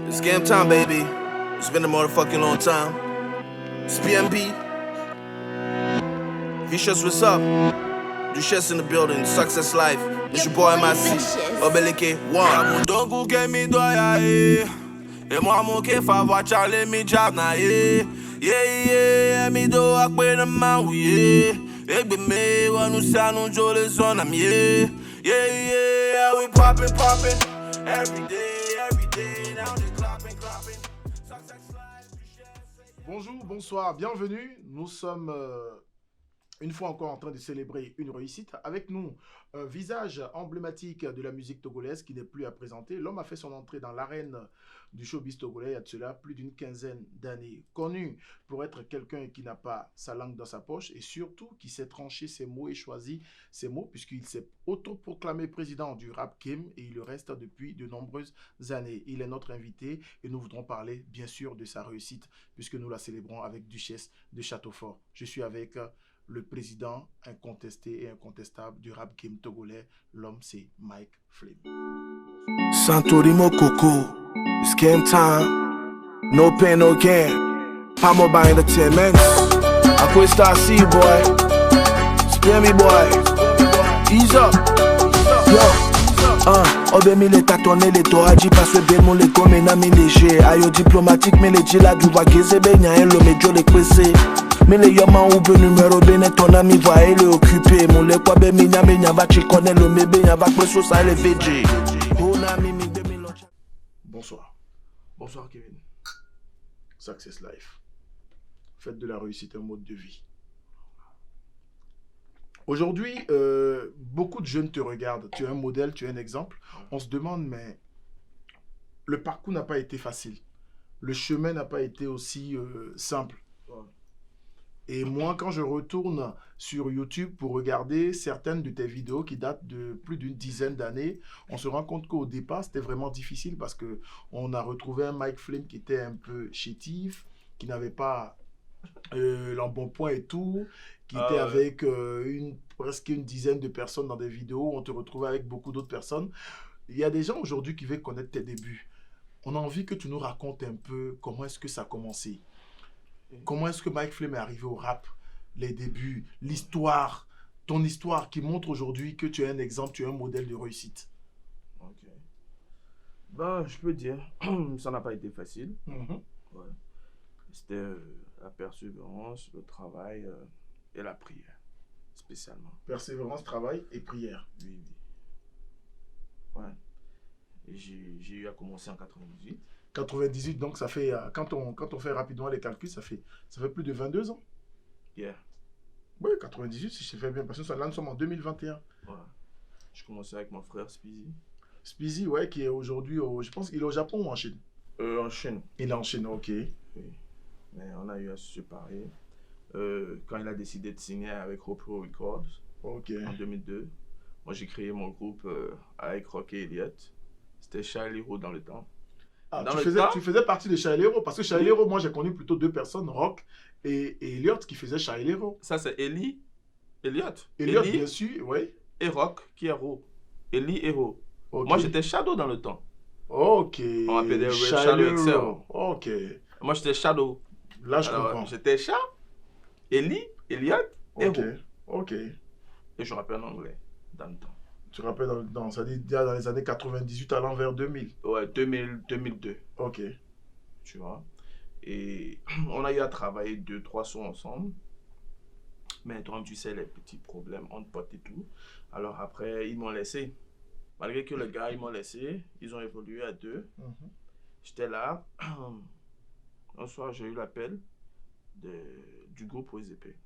It's game time, baby. It's been a motherfucking long time. It's PMB. Vicious, what's up? Duchesse in the building, Success Life. It's your boy MIC. Obeleke, one. Dongu ke mi doya e moi mon ke fa wa chale mi jab na yeah, mi do akpe na ma yeah. Egbe me wanu sanu jole zone am yeah, we poppin', every day, now they clapping. Success Life, Duchesse. Bonjour, bonsoir, bienvenue. Nous sommes une fois encore en train de célébrer une réussite. Avec nous, un visage emblématique de la musique togolaise qui n'est plus à présenter. L'homme a fait son entrée dans l'arène du showbiz togolais il y a de cela plus d'une quinzaine d'années. Connu pour être quelqu'un qui n'a pas sa langue dans sa poche et surtout qui sait trancher ses mots et choisi ses mots puisqu'il s'est autoproclamé président du rap game et il le reste depuis de nombreuses années. Il est notre invité et nous voudrons parler bien sûr de sa réussite puisque nous la célébrons avec Duchesse de Châteaufort. Je suis avec le président incontesté et incontestable du rap game togolais. L'homme, c'est Mike Flame. Santorimo Coco, it's game time. No pain, no gain. Pamoba Entertainment. Aquesta C boy. Spare me boy. Ease up. Yo. Obe mi le tatonne le to aji paswe be mon le kome na mi leje. Ayo diplomatique me le jila du wa geze be nya en lo me jo le kwese. Mais les yaman ou be numéro bene ton ami va ele occupé. Mon le kwa be mi nya va chi connaît le me be nya va preso sa le VJ. Bonsoir. Bonsoir Kevin. Success Life. Faites de la réussite un mode de vie. Aujourd'hui, beaucoup de jeunes te regardent. Tu es un modèle, tu es un exemple. On se demande, mais le parcours n'a pas été facile. Le chemin n'a pas été aussi simple. Et moi, quand je retourne sur YouTube pour regarder certaines de tes vidéos qui datent de plus d'une dizaine d'années, on se rend compte qu'au départ, c'était vraiment difficile parce qu'on a retrouvé un Mike Flame qui était un peu chétif, qui n'avait pas l'embonpoint et tout, qui était avec presque une dizaine de personnes dans des vidéos. On te retrouvait avec beaucoup d'autres personnes. Il y a des gens aujourd'hui qui veulent connaître tes débuts. On a envie que tu nous racontes un peu comment est-ce que ça a commencé. Comment est-ce que Mike Flame est arrivé au rap, les débuts, l'histoire, ton histoire qui montre aujourd'hui que tu es un exemple, tu es un modèle de réussite. Ok. Ben, je peux dire, ça n'a pas été facile. Ouais. C'était la persévérance, le travail et la prière, spécialement. Persévérance, travail et prière. Oui. Ouais. Et j'ai eu à commencer en 98. 98, donc ça fait, quand on fait rapidement les calculs, ça fait plus de 22 ans. Yeah. Oui, 98, si je fais bien, parce que là, nous sommes en 2021. Ouais. Je commençais avec mon frère Speezy. Speezy, ouais, qui est aujourd'hui, je pense qu'il est au Japon ou en Chine? En Chine. Il est en Chine, ok. Oui. Mais on a eu à se séparer quand il a décidé de signer avec Repro Records en 2002. Moi, j'ai créé mon groupe avec Rock et Elliot. C'était Charlie Roux dans le temps. Ah, tu faisais partie de Charlie Hero, parce que Charlie Hero, moi j'ai connu plutôt deux personnes, Rock et Elliot, qui faisaient Charlie Hero. Ça c'est Elliot, bien sûr, oui. Et Rock qui est Ro. Eli et Ro. Okay. Moi j'étais Shadow dans le temps. Ok. On m'appelait Shadow Excel. Ok. Moi j'étais Shadow. Là je comprends. J'étais Chat, Eli, Elliot et Ro. Ok. Et je rappelle en anglais dans le temps. Tu rappelles ça dit dans les années 98 allant vers 2000. Ouais, 2002. Ok. Tu vois. Et on a eu à travailler 2-3 sons ensemble. Mais donc, tu sais, les petits problèmes entre potes et tout. Alors après, ils m'ont laissé. Malgré que les gars, ils m'ont laissé, ils ont évolué à deux. J'étais là. Un soir, j'ai eu l'appel du groupe OZP.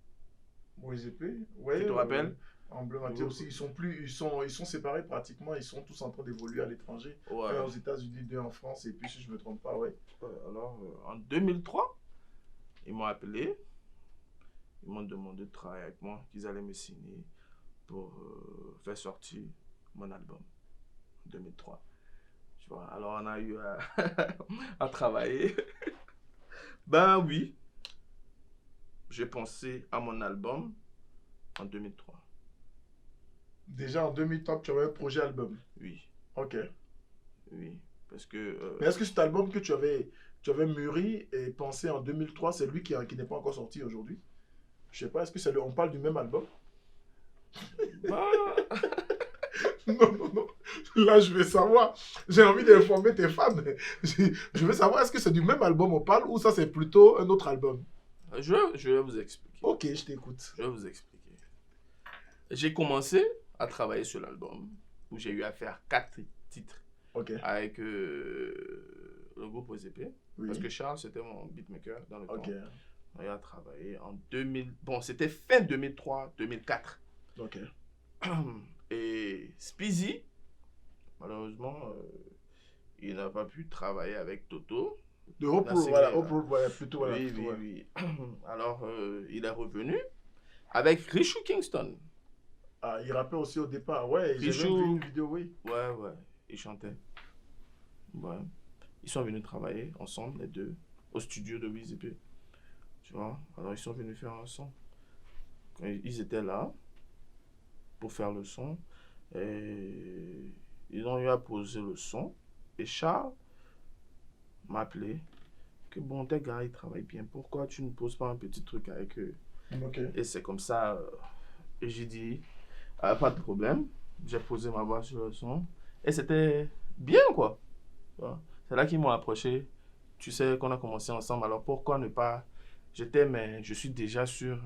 OZP, ouais. Tu te rappelles? Emblématique aussi, ils sont séparés pratiquement, ils sont tous en train d'évoluer à l'étranger. Ouais. Un aux États-Unis, deux en France, et puis si je ne me trompe pas, ouais. Alors, en 2003, ils m'ont appelé, ils m'ont demandé de travailler avec moi, qu'ils allaient me signer pour faire sortir mon album en 2003. Tu vois, alors on a eu à travailler. Ben oui, j'ai pensé à mon album en 2003. Déjà en 2003, tu avais un projet album. Oui. Ok. Oui. Parce que... Mais est-ce que cet album que tu avais mûri et pensé en 2003, c'est lui qui n'est pas encore sorti aujourd'hui? Je sais pas, est-ce que on parle du même album? bah, Non. Là, je veux savoir. J'ai envie d'informer tes fans. Je veux savoir, est-ce que c'est du même album on parle ou ça, c'est plutôt un autre album? je vais vous expliquer. Ok, je t'écoute. Je vais vous expliquer. J'ai commencé à travailler sur l'album où j'ai eu à faire 4 titres Ok. avec le groupe OZP. Oui. Parce que Charles, c'était mon beatmaker dans le Ok. temps. On a travaillé en 2000. Bon, c'était fin 2003-2004. Ok. Et Speezy, malheureusement, il n'a pas pu travailler avec Toto. De Hope Road, voilà. Hope Road, ouais, plutôt. Voilà, Oui, plutôt, oui, ouais. oui. Alors, il est revenu avec Richou Kingston. Ah, il rappait aussi au départ. Ouais, j'ai Richou. même vu une vidéo, oui. Ouais, il chantait. Ouais. Ils sont venus travailler ensemble, les deux, au studio de WZP. Tu vois? Alors, ils sont venus faire un son. Quand ils étaient là pour faire le son. Et ils ont eu à poser le son. Et Charles m'a appelé que bon, tes gars, ils travaillent bien. Pourquoi tu ne poses pas un petit truc avec eux? Ok. Et c'est comme ça. Et j'ai dit, pas de problème. J'ai posé ma voix sur le son. Et c'était bien, quoi. Tu vois? C'est là qu'ils m'ont approché. Tu sais qu'on a commencé ensemble. Alors pourquoi ne pas... mais je suis déjà sur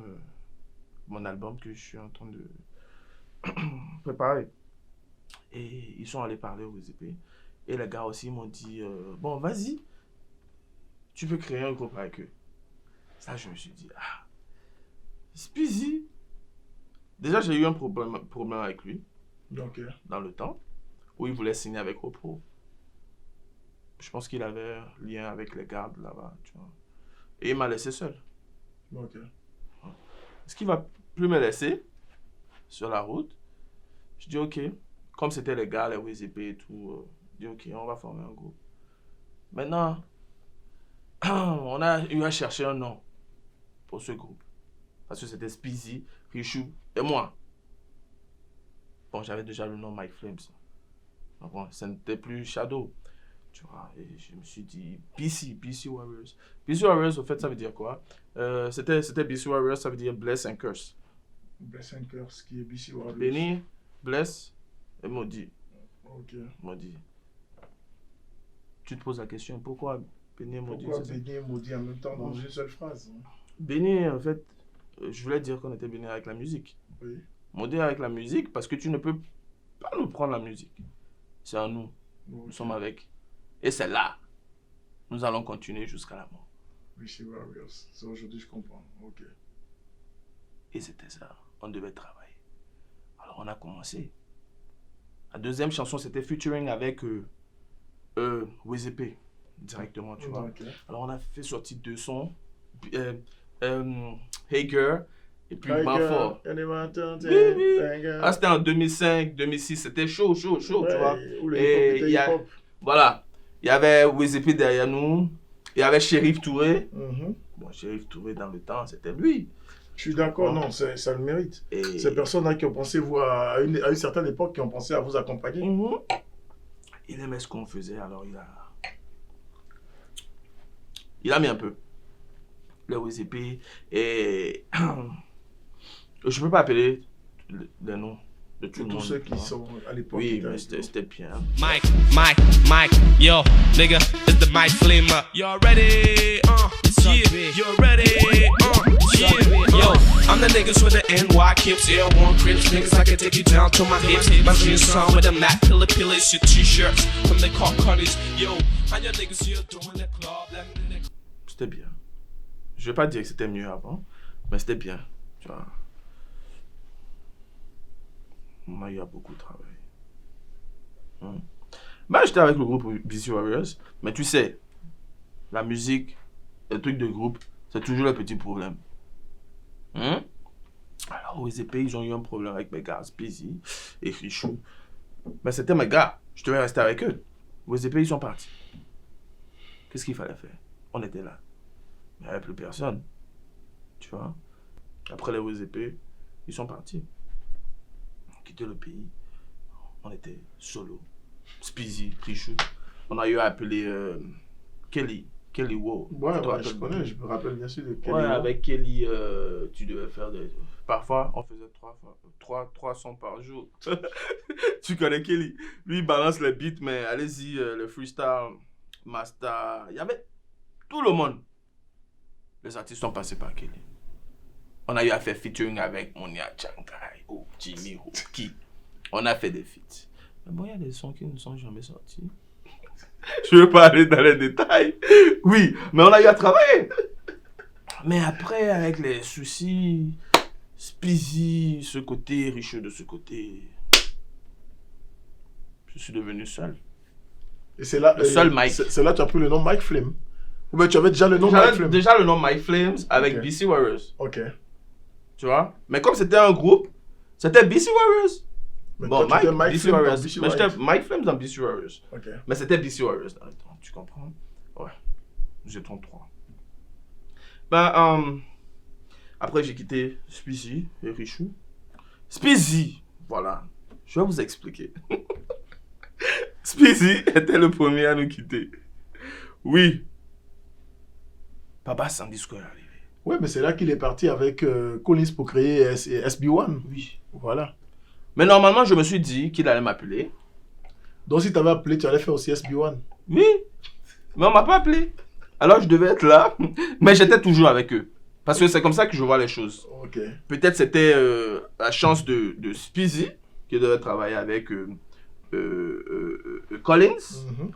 mon album que je suis en train de préparer. Et ils sont allés parler aux épées. Et les gars aussi m'ont dit, bon, vas-y, tu peux créer un groupe avec eux. Ça, je me suis dit, Speezy. Déjà, j'ai eu un problème avec lui Ok. dans le temps où il voulait signer avec Opro. Je pense qu'il avait un lien avec les gardes là-bas, tu vois. Et il m'a laissé seul. Ok. Est-ce qu'il va plus me laisser sur la route? Je dis ok. Comme c'était les gars, les WZP et tout, je dis ok, on va former un groupe. Maintenant, on a eu à chercher un nom pour ce groupe. Parce que c'était Speezy, Richou et moi. Bon, j'avais déjà le nom Mike Flames. Donc bon, ça n'était plus Shadow. Tu vois, et je me suis dit BC Warriors. BC Warriors, au fait, ça veut dire quoi? C'était BC Warriors, ça veut dire Bless and Curse. Bless and Curse, qui est BC Warriors. Béni, Bless et Maudit. Ok. Maudit. Tu te poses la question, pourquoi Béni et Maudit? Pourquoi béni et maudit en même temps dans une seule phrase? Béni, en fait, je voulais dire qu'on était béni avec la musique. Oui. Maudit avec la musique parce que tu ne peux pas nous prendre la musique. C'est à nous. Ok. Nous sommes avec. Et c'est là. Nous allons continuer jusqu'à la mort. BC Warriors. Ça, aujourd'hui, je comprends. Ok. Et c'était ça. On devait travailler. Alors, on a commencé. La deuxième chanson, c'était featuring avec WZP. Directement, tu vois. Ok. Alors, on a fait sortir 2 sons. Hey Girl. Et puis, Hey Ma girl, Fort. anyone turn to Oui, oui. hey girl. Ah, c'était en 2005, 2006. C'était chaud, tu vois. Où le Et hip-hop était il y a- hip-hop. Voilà. Il y avait WZP derrière nous. Il y avait Shérif Touré. Mhm. Bon, Shérif Touré, dans le temps, c'était lui. Je suis d'accord, non, ça le mérite. Et... Ces personnes-là qui ont pensé, à une certaine époque, qui ont pensé à vous accompagner. Mhm. Il aimait ce qu'on faisait, alors il a mis un peu le WZP et je peux pas appeler les noms de tout le Tous monde. ceux tu qui vois. sont à l'époque. Oui, qui étaient mais avec vous. c'était bien. Mike, yo, nigga, it's the Mike Flamer. You ready? Yeah, you ready? Yeah, yo, I'm the niggas with the NY kips, Air One Crips, niggas I can take you down to my hips. My jeans on with them Mac Pillar Pillars, your t-shirts from the car cutters. Yo, how your niggas here doing the club? C'était bien. Je vais pas dire que c'était mieux avant, mais c'était bien. Tu vois. On a eu à beaucoup travailler. Bah, j'étais avec le groupe BC Warriors, mais tu sais, la musique, les trucs de groupe, c'est toujours le petit problème. Alors, aux épées, ils ont eu un problème avec mes gars, Speezy et Richou. Mais c'était mes gars, je devais rester avec eux. Aux épées, ils sont partis. Qu'est-ce qu'il fallait faire? On était là. Mais il n'y avait plus personne. Tu vois? Après les WZP, ils sont partis. On quittait le pays. On était solo. Speezy, Richou. On a eu à appeler Kelly Wow. Ouais, Tu te ouais, rappelles je connais, je me rappelle bien sûr de Kelly. Ouais, avec Kelly, tu devais faire des... Parfois, on faisait 3 sons par jour. Tu connais Kelly. Lui, il balance les beats, mais allez-y, le freestyle, master, il y avait tout le monde. Les artistes sont passés par Kelly. On a eu à faire featuring avec Monia Chankai, Jimmy Hoki. On a fait des feats. Mais bon, il y a des sons qui ne sont jamais sortis. Je ne veux pas aller dans les détails. Oui, mais on a eu à travailler. Mais après, avec les soucis, Speezy, ce côté, Richeux de ce côté, je suis devenu seul. Et c'est là, Le seul Mike. C'est là que tu as pris le nom Mike Flame. Ou bien tu avais déjà le nom Mike J'avais Flame. déjà le nom My Flames avec Ok. BC Warriors. Ok. Tu vois? Mais comme c'était un groupe, c'était BC Warriors. Mais Bon, toi, tu étais Mike, BC Flame dans Warriors. BC Mais Warriors. j'étais Mike Flames dans BC Warriors. Ok. Mais c'était BC Warriors dans le temps, tu comprends? Ouais. J'ai 33. Ben, après j'ai quitté Speezy et Richou. Speezy, voilà. Je vais vous expliquer. Speezy était le premier à nous quitter. Oui. Papa Sandy Square est arrivé. Ouais, mais c'est là qu'il est parti avec Collins pour créer SB1. Oui. Voilà. Mais normalement, je me suis dit qu'il allait m'appeler. Donc si tu avais appelé, tu allais faire aussi SB1. Oui. Mais on m'a pas appelé. Alors je devais être là. Mais j'étais toujours avec eux. Parce que c'est comme ça que je vois les choses. Ok. Peut-être c'était la chance de Speezy qui devait travailler avec Collins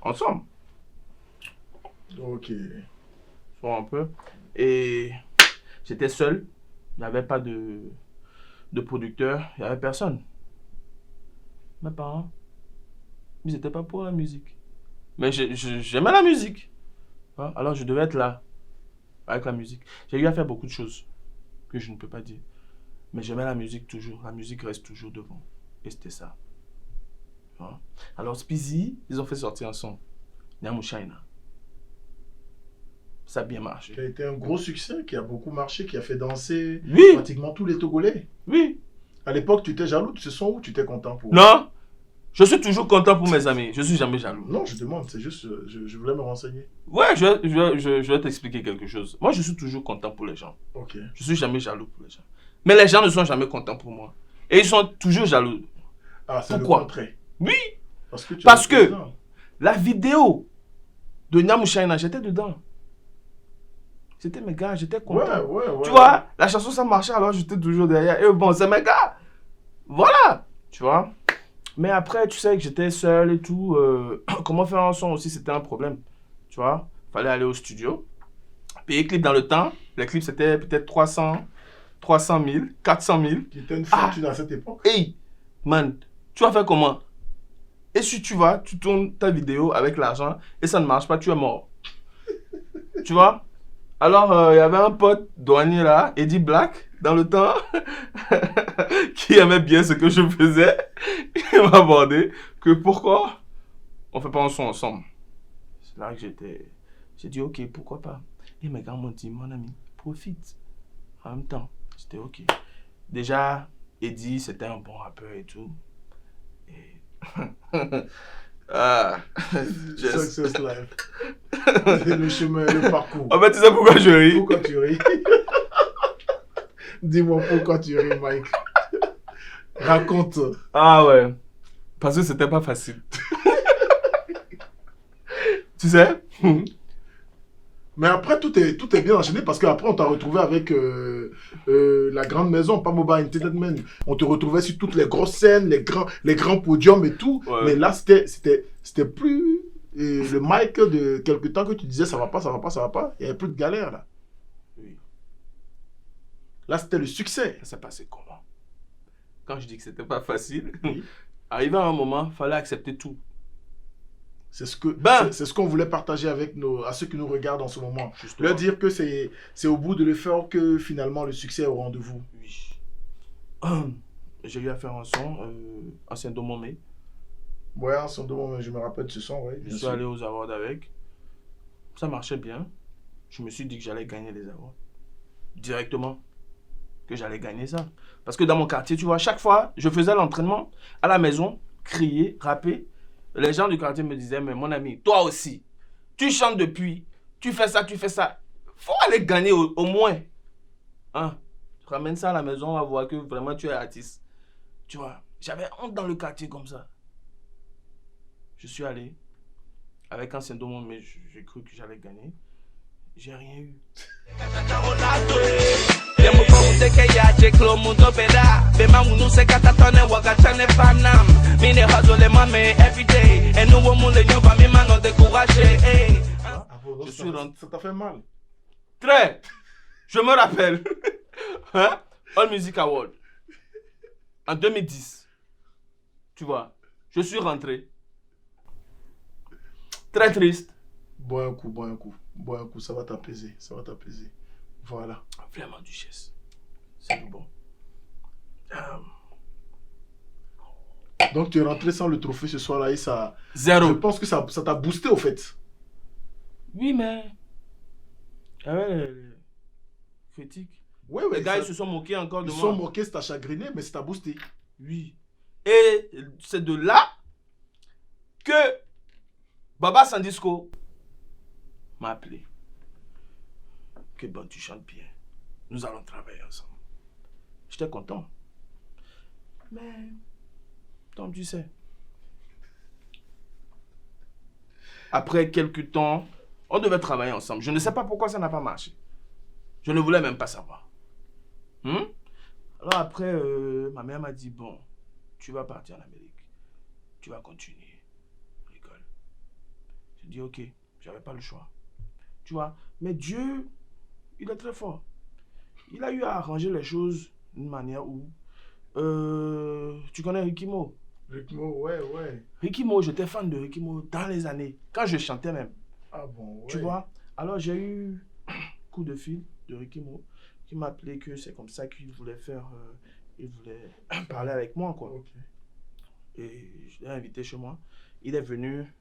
ensemble. Ok. Tu vois un peu. Et j'étais seul. Il n'y avait pas de producteur. Il n'y avait personne. Mes parents, ils n'étaient pas pour la musique. Mais j'aimais la musique. Hein? Alors je devais être là. Avec la musique. J'ai eu à faire beaucoup de choses que je ne peux pas dire. Mais j'aimais la musique toujours. La musique reste toujours devant. Et c'était ça. Hein? Alors Speezy, ils ont fait sortir un son. Nyamu China. Ça a bien marché. Qui a été un gros succès, qui a beaucoup marché, qui a fait danser Oui, pratiquement tous les Togolais. oui. À l'époque, tu étais jaloux de ce son ou tu étais content pour... Non, je suis toujours content pour mes amis. Je suis jamais jaloux. Non, je demande, c'est juste, je voulais me renseigner. Ouais, je vais t'expliquer quelque chose. Moi, je suis toujours content pour les gens. Ok. Je suis jamais jaloux pour les gens. Mais les gens ne sont jamais contents pour moi. Et ils sont toujours jaloux. Ah, c'est le Pourquoi? contraire. Oui, Parce que, Parce que- la vidéo de Nyamu China, j'étais dedans. C'était mes gars, j'étais content. Ouais. Tu vois, la chanson ça marchait, alors j'étais toujours derrière. Et bon, c'est mes gars. Voilà. Tu vois. Mais après, tu sais que j'étais seul et tout. Comment faire un son aussi, c'était un problème. Tu vois. Fallait aller au studio. Payer clip dans le temps. Les clips, c'était peut-être 300 000, 400 000. Qui était une fortune à cette époque. Hey, man, tu vas faire comment? Et si tu vas, tu tournes ta vidéo avec l'argent et ça ne marche pas, tu es mort. Tu vois? Alors, il y avait un pote douanier là, Eddie Black, dans le temps, qui aimait bien ce que je faisais. Il m'a abordé que pourquoi on fait pas un son ensemble. C'est là que j'ai dit ok, pourquoi pas. Et mes gars m'ont dit, mon ami, profite. En même temps, c'était ok. Déjà, Eddie, c'était un bon rappeur et tout. Et... ah, just... Success Life. C'est le chemin, le parcours. En fait, tu sais pourquoi je ris? Pourquoi tu ris? Dis-moi pourquoi tu ris, Mike. Raconte. Ah ouais. Parce que c'était pas facile. Tu sais? Mais après, tout est bien enchaîné parce qu'après, on t'a retrouvé avec la grande maison, pas Mobile Entertainment. On te retrouvait sur toutes les grosses scènes, les grands podiums et tout. Ouais. Mais là, c'était plus le Mike de quelque temps que tu disais ça va pas. Il n'y avait plus de galère là. Oui. Là, c'était le succès. Ça s'est passé comment? Quand je dis que c'était pas facile, Oui. arrivé à un moment, il fallait accepter tout. C'est ce que Ben. c'est ce qu'on voulait partager avec à ceux qui nous regardent en ce moment. Justement. Leur dire que c'est au bout de l'effort que finalement le succès est au rendez-vous. Oui. J'ai eu à faire un son, Ancien Domomé. Ouais, en ce moment, je me rappelle de ce son, ouais. Je bien suis sûr. allé aux awards avec. Ça marchait bien. Je me suis dit que j'allais gagner les awards. Directement. Que j'allais gagner ça. Parce que dans mon quartier, tu vois, chaque fois, je faisais l'entraînement à la maison, crier, rapper. Les gens du quartier me disaient, mais mon ami, toi aussi, tu chantes depuis, tu fais ça. Faut aller gagner au moins. Hein? Ramène ça à la maison, on va voir que vraiment tu es artiste. Tu vois, j'avais honte dans le quartier comme ça. Je suis allé avec un syndrome, mais j'ai cru que j'allais gagner. J'ai rien eu. Je suis rentré. Ça t'a fait mal. Très. Je me rappelle. Hein? All Music Award. En 2010. Tu vois, je suis rentré. Très triste. Bois un coup, ça va t'apaiser, Voilà. Vraiment, duchesse. C'est bon. Donc tu es rentré sans le trophée ce soir-là et ça... Zéro. Je pense que ça t'a boosté au fait. Oui, mais... Ah ouais, les critiques. Ouais, Les gars, ils se sont moqués encore de Ils moi. se sont moqués, ça t'a chagriné, mais ça t'a boosté. Oui. Et c'est de là que Baba Sandisco m'a appelé. Que bon, tu chantes bien. Nous allons travailler ensemble. J'étais content. Mais, comme tu sais, après quelques temps, on devait travailler ensemble. Je ne sais pas pourquoi ça n'a pas marché. Je ne voulais même pas savoir. Alors après, ma mère m'a dit, bon, tu vas partir en Amérique. Tu vas continuer l'école. J'ai dit, ok, j'avais pas le choix. Tu vois, mais Dieu, il est très fort. Il a eu à arranger les choses d'une manière où... tu connais Ricky Mo? Ricky Mo, ouais. Ricky Mo, j'étais fan de Ricky Mo dans les années, quand je chantais même. Ah bon, ouais. Tu vois? Alors j'ai eu un coup de fil de Ricky Mo qui m'a appelé que c'est comme ça qu'il voulait faire... il voulait parler avec moi, quoi. Okay. Et je l'ai invité chez moi. Il est venu,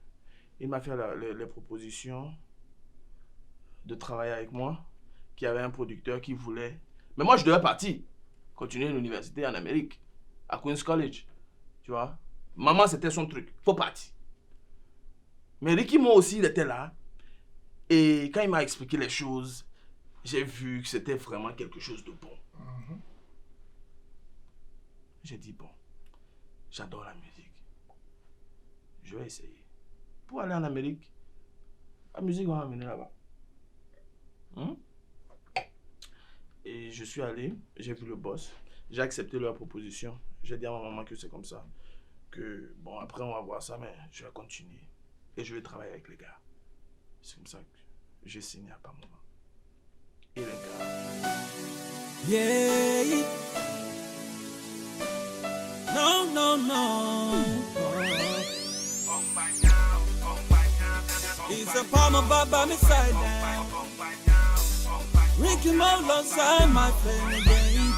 il m'a fait les propositions de travailler avec moi, qu'il y avait un producteur qui voulait... Mais moi, je devais partir, continuer l'université en Amérique, à Queen's College, tu vois. Maman, c'était son truc, faut partir. Mais Ricky, moi aussi, il était là. Et quand il m'a expliqué les choses, j'ai vu que c'était vraiment quelque chose de bon. J'ai dit, bon, j'adore la musique. Je vais essayer. Pour aller en Amérique, la musique va m'amener là-bas. Et je suis allé, j'ai vu le boss, j'ai accepté leur proposition. J'ai dit à ma maman que c'est comme ça. Que bon, après on va voir ça, mais je vais continuer. Et je vais travailler avec les gars. C'est comme ça que j'ai signé à Pamova. Et les gars. Yeah. No. It's a Pamova by my side now. Ricky Mo alongside my friend again.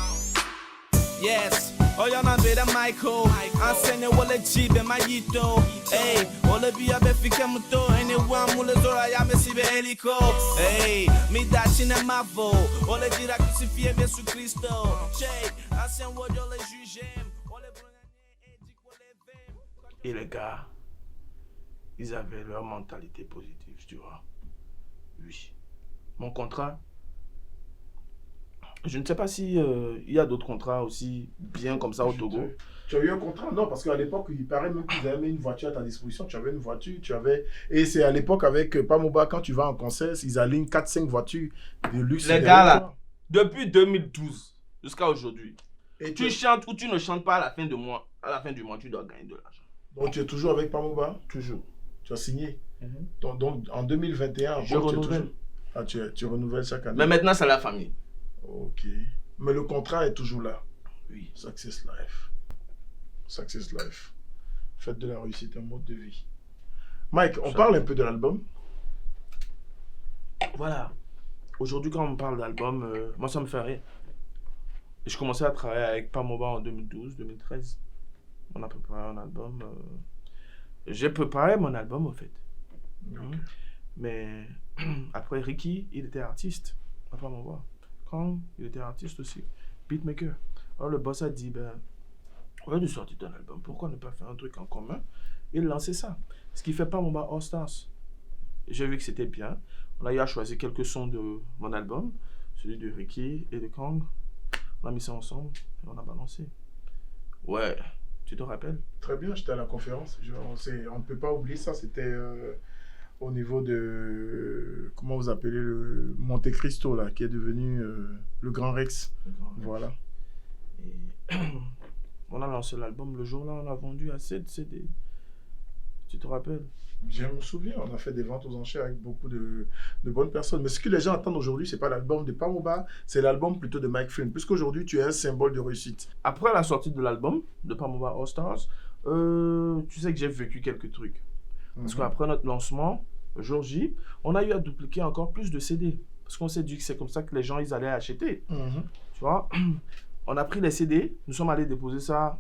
Yes, oya na beda Michael. Enseigne wole jibe mayito. Hey, wole biya be fike muto. Anyone mule zora ya me sibe heliko. Hey, mi da chine mavo. Wole dira crucifié Jésus Christo. Che, ancien word yo le juge. Et les gars, ils avaient leur mentalité positive, tu vois. Oui. Mon contrat, je ne sais pas si il y a d'autres contrats aussi bien comme ça au Togo. Tu as eu un contrat? Non, parce qu'à l'époque, il paraît même qu'ils avaient mis une voiture à ta disposition. Tu avais une voiture, Et c'est à l'époque avec Pamova, quand tu vas en concert, ils alignent 4-5 voitures de luxe. Les gars là, depuis 2012 jusqu'à aujourd'hui, et tu chantes ou tu ne chantes pas à la fin du mois, tu dois gagner de l'argent. Donc tu es toujours avec Pamova? Toujours. Tu as signé? Donc en 2021, je renouvelle. Tu renouvelles chaque année? Mais maintenant, c'est la famille. Ok. Mais le contrat est toujours là. Oui. Success Life. Success Life. Faites de la réussite un mode de vie. Mike, on parle un peu de l'album. Voilà. Aujourd'hui, quand on parle d'album, moi, ça me fait rire. Je commençais à travailler avec Pamova en 2012, 2013. On a préparé un album. J'ai préparé mon album, en fait. Okay. Mais après, Ricky, il était artiste. À Pamova. Quand il était artiste aussi. Beatmaker. Alors, le boss a dit, ben, au lieu de sortir ton album, pourquoi ne pas faire un truc en commun? et lancer ça. Ce qui fait pas mon All Stars. J'ai vu que c'était bien. On a eu à choisir quelques sons de mon album, celui de Ricky et de Kang. On a mis ça ensemble et on a balancé. Ouais, tu te rappelles? Très bien, j'étais à la conférence. On ne peut pas oublier ça. C'était au niveau de. Comment vous appelez le Monte Cristo, là, qui est devenu le Grand Rex. Voilà. Et on a lancé l'album. Le jour-là, on a vendu assez de CD. Tu te rappelles? Je me souviens, on a fait des ventes aux enchères avec beaucoup de bonnes personnes. Mais ce que les gens attendent aujourd'hui, ce n'est pas l'album de Pamoba, c'est l'album plutôt de Mike Flynn. Puisqu'aujourd'hui, tu es un symbole de réussite. Après la sortie de l'album de Pamoba All Stars, tu sais que j'ai vécu quelques trucs. Parce qu'après notre lancement, le jour J, on a eu à dupliquer encore plus de CD. Parce qu'on s'est dit que c'est comme ça que les gens ils allaient acheter. Tu vois, on a pris les CD, nous sommes allés déposer ça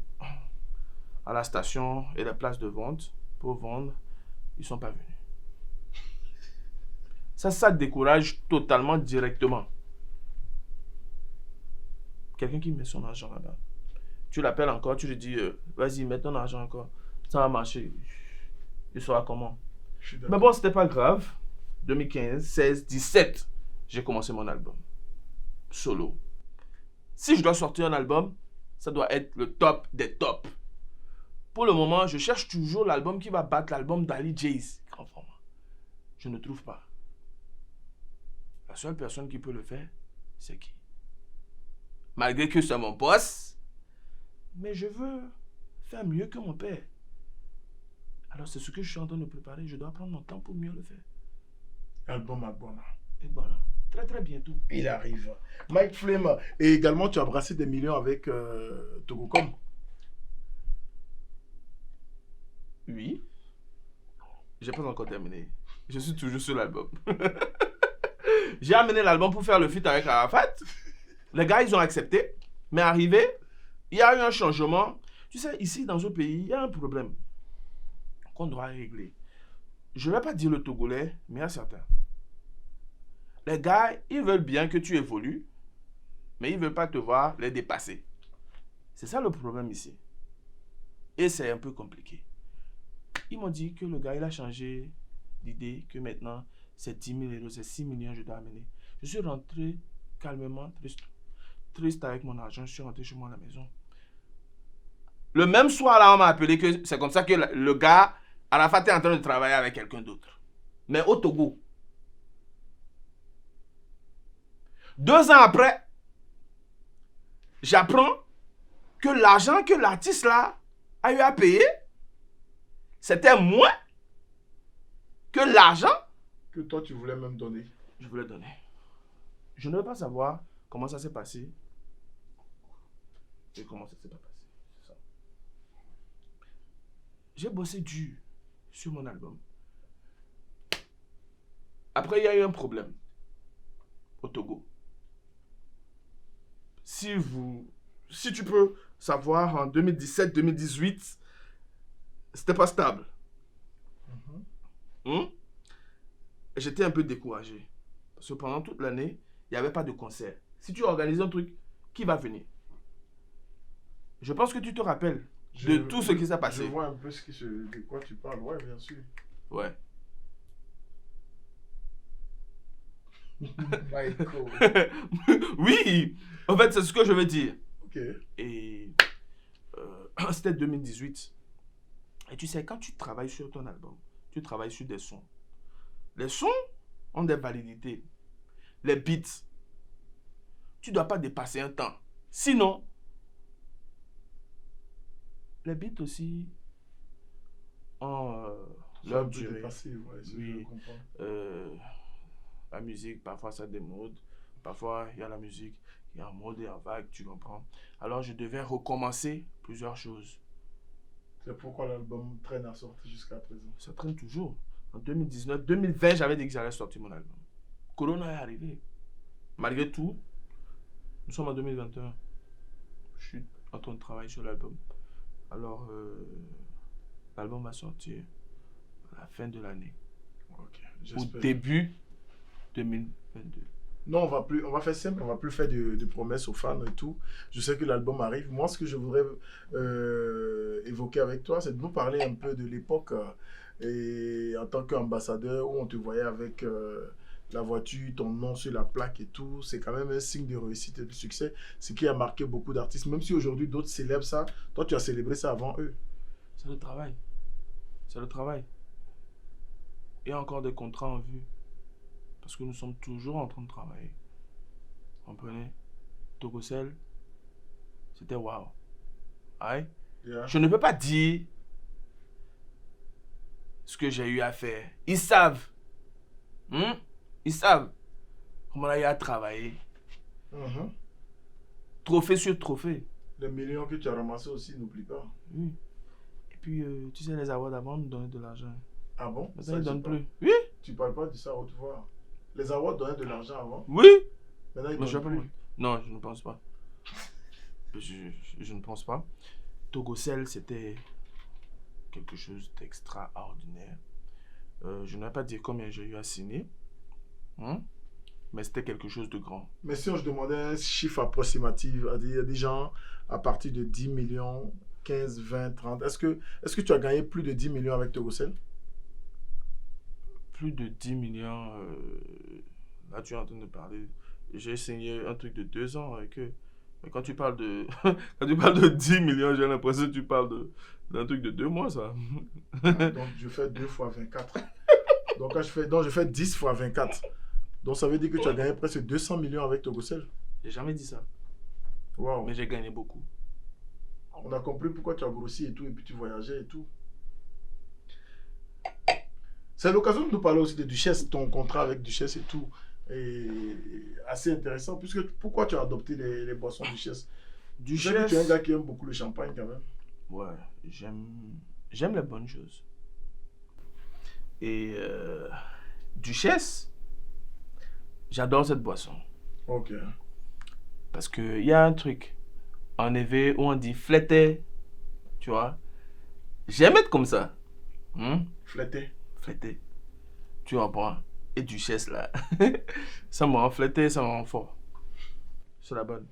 à la station et la place de vente pour vendre. Ils ne sont pas venus. Ça décourage totalement directement. Quelqu'un qui met son argent là-bas. Tu l'appelles encore, tu lui dis, vas-y, mets ton argent encore. Ça va marcher. Il sera comment? Mais bon, c'était pas grave. 2015, 16, 17, j'ai commencé mon album. Solo. Si je dois sortir un album, ça doit être le top des tops. Pour le moment, je cherche toujours l'album qui va battre l'album d'Ali Jays. Grand format. Je ne trouve pas. La seule personne qui peut le faire, c'est qui? Malgré que c'est mon boss, mais je veux faire mieux que mon père. Alors c'est ce que je suis en train de préparer. Je dois prendre mon temps pour mieux le faire. Album à Bona. Et voilà. Très très bientôt. Il arrive. Mike Flynn. Et également, tu as brassé des millions avec Togocom. Oui. J'ai pas encore terminé. Je suis toujours sur l'album. J'ai amené l'album pour faire le feat avec Arafat. Les gars, ils ont accepté. Mais arrivé, il y a eu un changement. Tu sais, ici, dans ce pays, il y a un problème qu'on doit régler. Je ne vais pas dire le Togolais, mais il y a certains. Les gars, ils veulent bien que tu évolues, mais ils ne veulent pas te voir les dépasser. C'est ça le problème ici. Et c'est un peu compliqué. Ils m'ont dit que le gars, il a changé d'idée, que maintenant, c'est 10 000 euros, c'est 6 millions que je dois amener. Je suis rentré calmement, triste avec mon argent, je suis rentré chez moi à la maison. Le même soir, là, on m'a appelé que c'est comme ça que le gars, Arafat est en train de travailler avec quelqu'un d'autre. Mais au Togo. 2 ans après, j'apprends que l'argent que l'artiste là a eu à payer, c'était moins que l'argent que toi tu voulais même donner. Je voulais donner. Je ne veux pas savoir comment ça s'est passé et comment ça s'est pas passé. C'est ça. J'ai bossé dur sur mon album. Après, il y a eu un problème au Togo. Si tu peux savoir, en 2017-2018, c'était pas stable. J'étais un peu découragé. Parce que pendant toute l'année, il n'y avait pas de concert. Si tu organises un truc, qui va venir? Je pense que tu te rappelles de tout ce qui s'est passé. Je vois un peu de quoi tu parles. Ouais, bien sûr. Ouais. Oui, en fait, c'est ce que je veux dire. Ok. Et c'était 2018. Et tu sais, quand tu travailles sur ton album, tu travailles sur des sons. Les sons ont des validités. Les beats, tu ne dois pas dépasser un temps. Sinon, les beats aussi ont leur durée. Dépassé, ouais, Oui. La musique, parfois ça démode. Parfois, il y a la musique, il y a en mode et en vague, tu comprends. Alors, je devais recommencer plusieurs choses. C'est pourquoi l'album traîne à sortir jusqu'à présent. Ça traîne toujours. En 2019, 2020, j'avais dit que j'allais sortir mon album. Corona est arrivé. Malgré tout, nous sommes en 2021. Je suis en train de travailler sur l'album. Alors, l'album va sortir à la fin de l'année. Ok, Au j'espère. début 2022. Non, on va faire simple, on va plus faire de promesses aux fans et tout. Je sais que l'album arrive. Moi, ce que je voudrais évoquer avec toi, c'est de nous parler un peu de l'époque et en tant qu'ambassadeur où on te voyait avec la voiture, ton nom sur la plaque et tout. C'est quand même un signe de réussite et de succès, ce qui a marqué beaucoup d'artistes. Même si aujourd'hui d'autres célèbrent ça, toi tu as célébré ça avant eux. C'est le travail. C'est le travail. Il y a encore des contrats en vue. Parce que nous sommes toujours en train de travailler. Vous comprenez? Togocel, c'était waouh. Aïe. Yeah. Je ne peux pas dire ce que j'ai eu à faire. Ils savent. Ils savent comment on a eu à travailler. Mhm. Trophée sur trophée. Les millions que tu as ramassés aussi, n'oublie pas. Oui. Et puis, tu sais, les awards d'avant nous donnaient de l'argent. Ah bon? Maintenant, Ça, ils ne je donnent sais plus. pas. Oui. Tu parles pas de ça à haute voix. Les awards donnaient de l'argent avant. Oui. Maintenant, ils Mais je donnent sais plus. pas. Non, je ne pense pas. Je ne pense pas. Togocel, c'était quelque chose d'extraordinaire. Je ne vais pas dire combien j'ai eu à signer. Mais c'était quelque chose de grand. Mais si on se demandait un chiffre approximatif, il y a des gens à partir de 10 millions, 15, 20, 30. Est-ce que tu as gagné plus de 10 millions avec Togocel? Plus de 10 millions. Là, tu es en train de parler. J'ai signé un truc de 2 ans avec eux. Mais quand tu parles de, quand tu parles de 10 millions, j'ai l'impression que tu parles d'un truc de 2 mois, ça. Donc, je fais 2 fois 24. Donc, je fais 10 fois 24. Donc, ça veut dire que tu as gagné presque 200 millions avec Togocel. J'ai jamais dit ça. Waouh. Mais j'ai gagné beaucoup. On a compris pourquoi tu as grossi et tout, et puis tu voyageais et tout. C'est l'occasion de nous parler aussi de Duchesse, ton contrat avec Duchesse et tout. Et assez intéressant, puisque pourquoi tu as adopté les boissons Duchesse? Tu sais que tu es un gars qui aime beaucoup le champagne quand même. Ouais, j'aime les bonnes choses. Et Duchesse, j'adore cette boisson. Ok. Parce qu'il y a un truc en éveil où on dit flété, tu vois. J'aime être comme ça. Flété. Flété. Tu comprends? Et Duchesse là, ça me rend flété, ça me rend fort. C'est la bonne.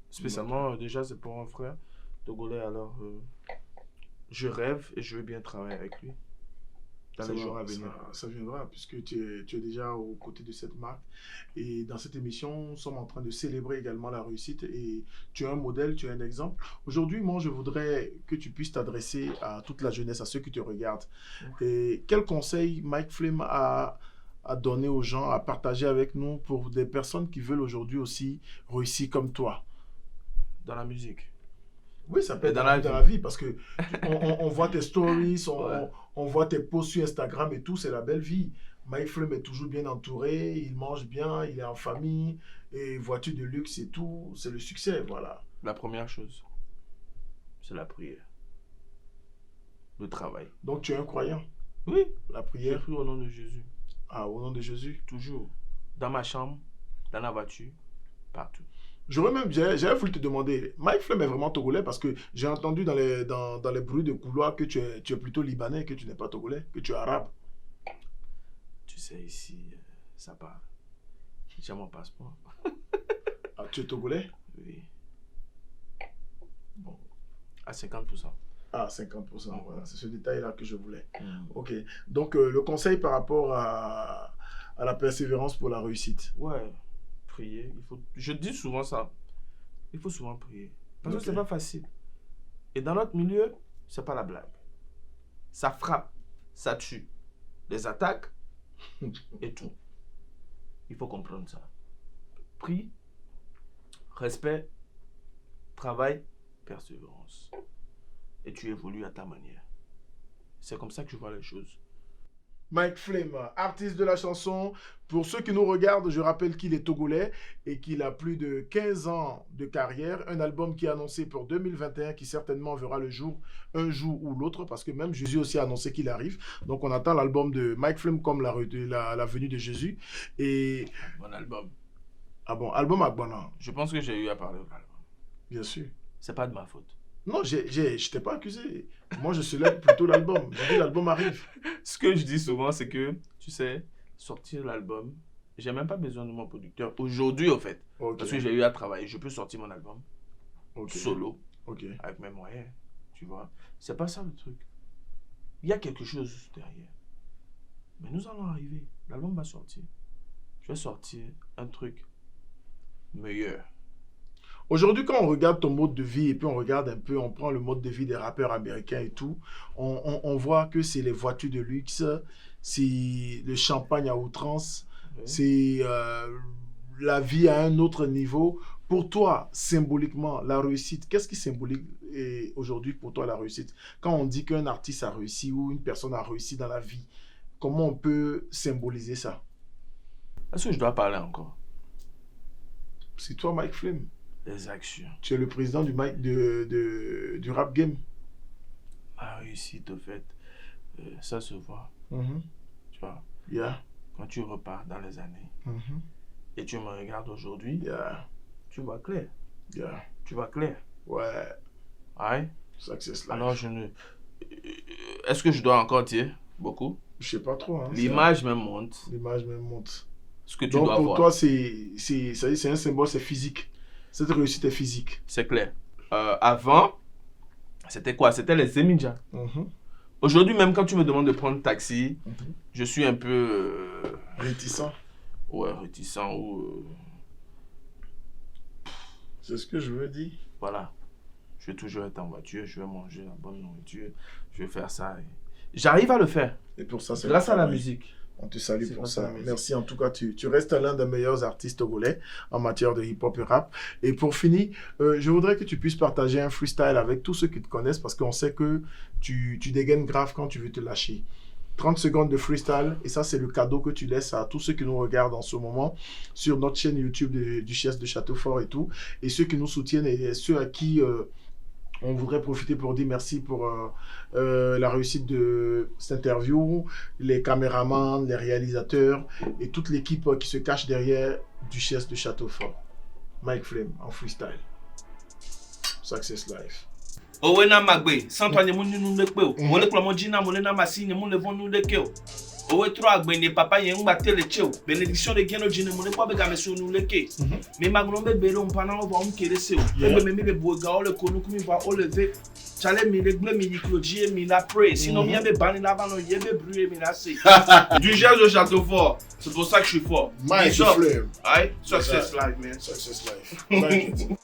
Spécialement, déjà, c'est pour un frère togolais, alors je rêve et je veux bien travailler avec lui dans les jours à venir. Ça viendra, puisque tu es déjà aux côtés de cette marque. Et dans cette émission, nous sommes en train de célébrer également la réussite. Et tu es un modèle, tu es un exemple. Aujourd'hui, moi, je voudrais que tu puisses t'adresser à toute la jeunesse, à ceux qui te regardent. Et quel conseil Mike Flame a donné aux gens, à partager avec nous pour des personnes qui veulent aujourd'hui aussi réussir comme toi? Dans la musique. Oui, ça peut être dans dans la la vie parce que on voit tes stories, Ouais. on voit tes posts sur Instagram et tout, c'est la belle vie. Mike Flame est toujours bien entouré, il mange bien, il est en famille, et voiture de luxe et tout, c'est le succès, voilà. La première chose, c'est la prière. Le travail. Donc tu es un croyant, Oui, la j'ai prière, cru au nom de Jésus. ah, au nom de Jésus. Toujours. Dans ma chambre, dans la voiture, partout. J'avais voulu te demander, Mike Flame est vraiment togolais parce que j'ai entendu dans les bruits de couloir que tu es plutôt libanais, que tu n'es pas togolais, que tu es arabe. Tu sais, ici, ça parle. J'ai mon passeport. Ah, tu es togolais? Oui. Bon, à 50%. Ah, 50%, voilà, c'est ce détail-là que je voulais. Mm. Ok, donc le conseil par rapport à la persévérance pour la réussite. Ouais, prier. Je dis souvent ça. Il faut souvent prier. Parce Ok. que c'est pas facile. Et dans notre milieu, c'est pas la blague. Ça frappe, ça tue. Les attaques et tout. Il faut comprendre ça. Prie, respect, travail, persévérance. Et tu évolues à ta manière. C'est comme ça que je vois les choses. Mike Flame, artiste de la chanson. Pour ceux qui nous regardent, je rappelle qu'il est togolais et qu'il a plus de 15 ans de carrière. Un album qui est annoncé pour 2021 qui certainement verra le jour un jour ou l'autre parce que même Jésus aussi a annoncé qu'il arrive. Donc on attend l'album de Mike Flame comme la venue de Jésus. Et Bon album. ah bon, album Agbana, Je pense que j'ai eu à parler de l'album. bien sûr. C'est pas de ma faute. Non, je t'ai pas accusé. Moi, je célèbre plutôt l'album. J'ai dit l'album arrive. Ce que je dis souvent, c'est que, tu sais, sortir l'album, J'ai même pas besoin de mon producteur. Aujourd'hui, en fait. Ok. Parce que j'ai eu à travailler. Je peux sortir mon album Ok. solo, Ok. avec mes moyens. Tu vois. C'est pas ça le truc. Il y a quelque chose derrière. Mais nous allons arriver. L'album va sortir. Je vais sortir un truc meilleur. Aujourd'hui, quand on regarde ton mode de vie et puis on regarde un peu, on prend le mode de vie des rappeurs américains et tout, on voit que c'est les voitures de luxe, c'est le champagne à outrance, Oui. c'est la vie à un autre niveau. Pour toi, symboliquement, la réussite, qu'est-ce qui symbolise aujourd'hui pour toi la réussite? Quand on dit qu'un artiste a réussi ou une personne a réussi dans la vie, comment on peut symboliser ça? Est-ce que je dois parler encore? C'est toi, Mike Flame. Les actions. Tu es le président du rap game. Ma réussite, au fait, ça se voit. Tu vois, Yeah. quand tu repars dans les années Mhm. et tu me regardes aujourd'hui, Yeah. tu vois clair. Yeah. Tu vois clair. Ouais. Ouais. Success life. Alors, je ne. Est-ce que je dois encore dire beaucoup? Je sais pas trop. Hein, L'image me montre l'image même monte. ce que tu Donc dois pour voir. toi, c'est un symbole, c'est physique. Cette réussite est physique. C'est clair. Avant, c'était quoi? C'était les Eminja. Mhm. Aujourd'hui, même quand tu me demandes de prendre taxi, Mhm. je suis un peu. Réticent. Ouais, réticent ou. C'est ce que je veux dire. Voilà. Je vais toujours être en voiture, je vais manger la bonne nourriture, je vais faire ça. J'arrive à le faire. Et pour ça, c'est Grâce le à la travail. musique. On te salue C'est pour grâce à ça. la musique. Merci en tout cas. Tu restes l'un des meilleurs artistes togolais en matière de hip-hop et rap. Et pour finir, je voudrais que tu puisses partager un freestyle avec tous ceux qui te connaissent parce qu'on sait que tu dégaines grave quand tu veux te lâcher. 30 secondes de freestyle et ça, c'est le cadeau que tu laisses à tous ceux qui nous regardent en ce moment sur notre chaîne YouTube de Duchesse de Châteaufort et tout. Et ceux qui nous soutiennent et ceux à qui on voudrait profiter pour dire merci pour la réussite de cette interview, les caméramans, les réalisateurs et toute l'équipe qui se cache derrière Duchesse de Châteaufort. Mike Flame en freestyle. Success Life. Owe na magbe, santo anye muni nu lekpe o. Wole klo mo jina mo le na masine mo le von nu leke o. Owe tro agbe ne papa yen ngba tele che o. Benediction de geno jine mo le kwa be ga meso nu leke. Me magno be bere on pana o va on kere se o. Ebe me be boga o le konu kumi va o le ve. Chale mi le gle mi yikloji mi la pray. Sinon mi be bani la va no yebe brûler mi la se. Du gel de Châteaufort. C'est pour ça que je suis fort. Mike Bishop. Flame. Aye, success life man. Success Life. Thank you.